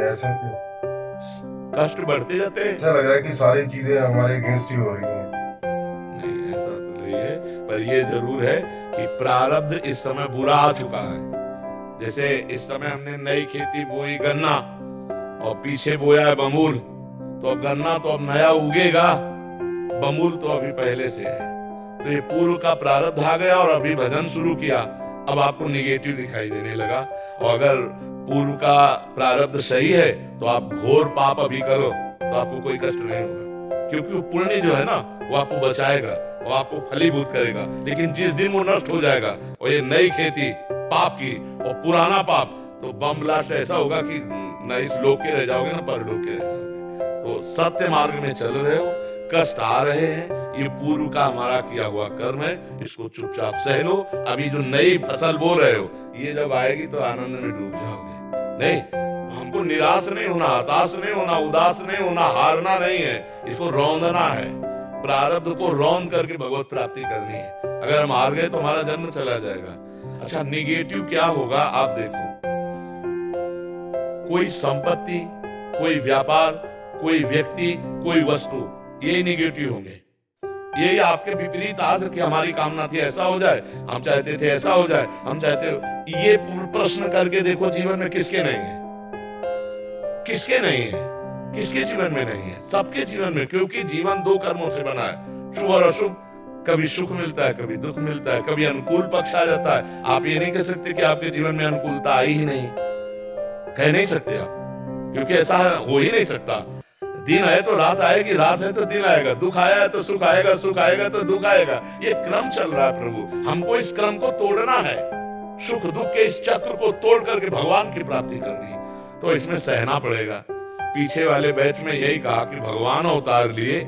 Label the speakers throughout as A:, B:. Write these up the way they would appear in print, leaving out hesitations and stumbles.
A: हैं, ऐसा क्यों?
B: कष्ट बढ़ते जाते हैं।
A: ऐसा लग रहा है कि सारी चीजें हमारे अगेंस्ट ही हो रही हैं।
B: नहीं, ऐसा तो नहीं है, पर ये जरूर है कि प्रारब्ध इस समय बुरा आ चुका है। जैसे इस समय हमने नई खेती बोई गन्ना और पीछे बोया है बमूल, तो अब गन्ना तो अब नया उगेगा, बमूल तो अभी पहले से है। तो ये पूर्व का प्रारब्ध आ गया और अभी भजन शुरू किया, अब आपको निगेटिव दिखाई देने लगा। और अगर पूर्व का प्रारब्ध सही है तो आप घोर पाप अभी करो तो आपको कोई कष्ट नहीं होगा, क्योंकि वो पुण्य जो है ना वो आपको बचाएगा, वो आपको फलीभूत करेगा। लेकिन जिस दिन वो नष्ट हो जाएगा और ये नई खेती पाप की और पुराना पाप, तो बम ब्लास्ट ऐसा होगा कि न इस लोक के रह जाओगे ना परलोक के रह जाओगे। तो सत्य मार्ग में चल रहे हो, कष्ट आ रहे हैं, ये पूर्व का हमारा किया हुआ कर्म है, इसको चुपचाप सह लो। अभी जो नई फसल बो रहे हो, ये जब आएगी तो आनंद में डूब जाओगे। नहीं, हमको निराश नहीं होना, हताश नहीं होना, उदास नहीं होना, हारना नहीं है, इसको रौंदना है। प्रारब्ध को रौंद करके भगवत प्राप्ति करनी है। अगर हम हार गए तो हमारा जन्म चला जाएगा। अच्छा, निगेटिव क्या होगा आप देखो, कोई संपत्ति, कोई व्यापार, कोई व्यक्ति, कोई वस्तु, ये निगेटिव होंगे। ये आपके विपरीत आज कि हमारी कामना थी ऐसा हो जाए, हम चाहते थे ऐसा हो जाए, हम चाहते। ये प्रश्न करके देखो जीवन में किसके नहीं है, किसके नहीं है, किसके जीवन में नहीं है? सबके जीवन में, क्योंकि जीवन दो कर्मों से बना है, शुभ और अशुभ। कभी सुख मिलता है, कभी दुख मिलता है, कभी अनुकूल पक्ष आ जाता है। आप ये नहीं कह सकते कि आपके जीवन में अनुकूलता आई ही नहीं, कह नहीं सकते आप, क्योंकि ऐसा हो ही नहीं सकता। दिन है तो रात आएगी, रात है तो दिन आएगा, दुख आया है तो सुख आएगा, सुख आएगा तो दुख आएगा। ये क्रम चल रहा है प्रभु, हमको इस क्रम को तोड़ना है। सुख दुख के इस चक्र को तोड़ करके भगवान की प्राप्ति करनी है, तो इसमें सहना पड़ेगा। पीछे वाले बैच में यही कहा कि भगवान अवतार लिए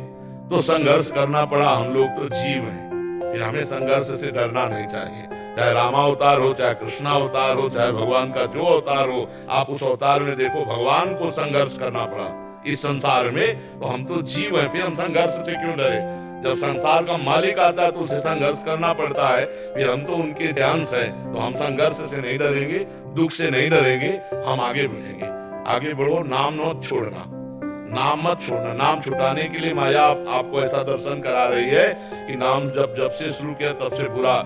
B: तो संघर्ष करना पड़ा, हम लोग तो जीव हैं, फिर हमें संघर्ष से डरना नहीं चाहिए। चाहे रामावतार हो, चाहे कृष्णावतार हो, चाहे भगवान का जो अवतार हो, आप उस अवतार में देखो भगवान को संघर्ष करना पड़ा इस संसार में। तो हम तो जीव हैं, फिर हम संघर्ष से क्यों डरे? जब संसार का मालिक आता है तो उसे संघर्ष करना पड़ता है, फिर हम तो उनके ध्यान से हैं, तो हम संघर्ष से नहीं डरेंगे, दुख से नहीं डरेंगे, हम आगे बढ़ेंगे। आगे बढ़ो, नाम मत छोड़ना, नाम मत छोड़ना। नाम छुटाने के लिए माया आपको ऐसा दर्शन करा रही है कि नाम जब से शुरू किया तब से बुरा,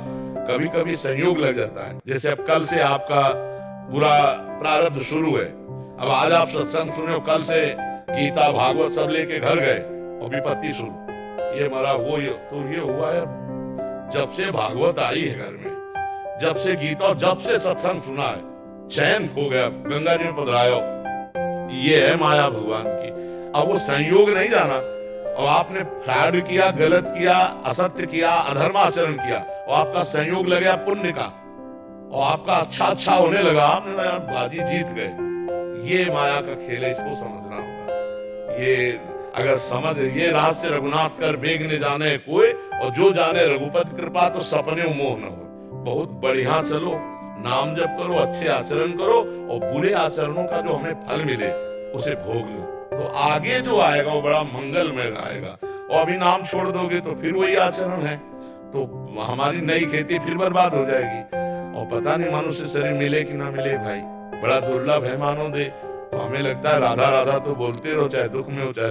B: कभी कभी संयोग लग जाता है। जैसे अब कल से आपका बुरा प्रारब्ध शुरू है, अब आज आप सत्संग सुने हो, कल से गीता भागवत सब लेके घर गए और विपत्ति शुरू, ये मरा वो, ये तो ये हुआ है। जब से भागवत आई है घर में, जब से गीता, जब से सत्संग सुना है, चैन खो गया, गंगा जी में पधरायो। ये है माया भगवान की। अब वो संयोग नहीं जाना, और आपने फ्रॉड किया, गलत किया, असत्य किया, अधर्म आचरण किया, और आपका संयोग लग गया पुण्य का, और आपका अच्छा होने लगा, आपने यार बाजी जीत गए। ये माया का खेल है, इसको समझना होगा। ये अगर समझ, ये रहस्य रघुनाथ कर बेग ने जाने कोई, और जो जाने रघुपति कृपा तो सपने मोह न हो। बहुत बढ़िया चलो, नाम जप करो, अच्छे आचरण करो, और बुरे आचरणों का जो हमें फल मिले उसे भोग लो, तो आगे जो आएगा वो बड़ा मंगलमय आएगा। और अभी नाम छोड़ दोगे तो फिर वही आचरण है, तो हमारी नई खेती फिर बर्बाद हो जाएगी। और पता नहीं मनुष्य शरीर मिले कि ना मिले भाई, बड़ा दुर्लभ है मानो दे। तो हमें लगता है राधा राधा तो बोलते रहो, चाहे दुख में हो चाहे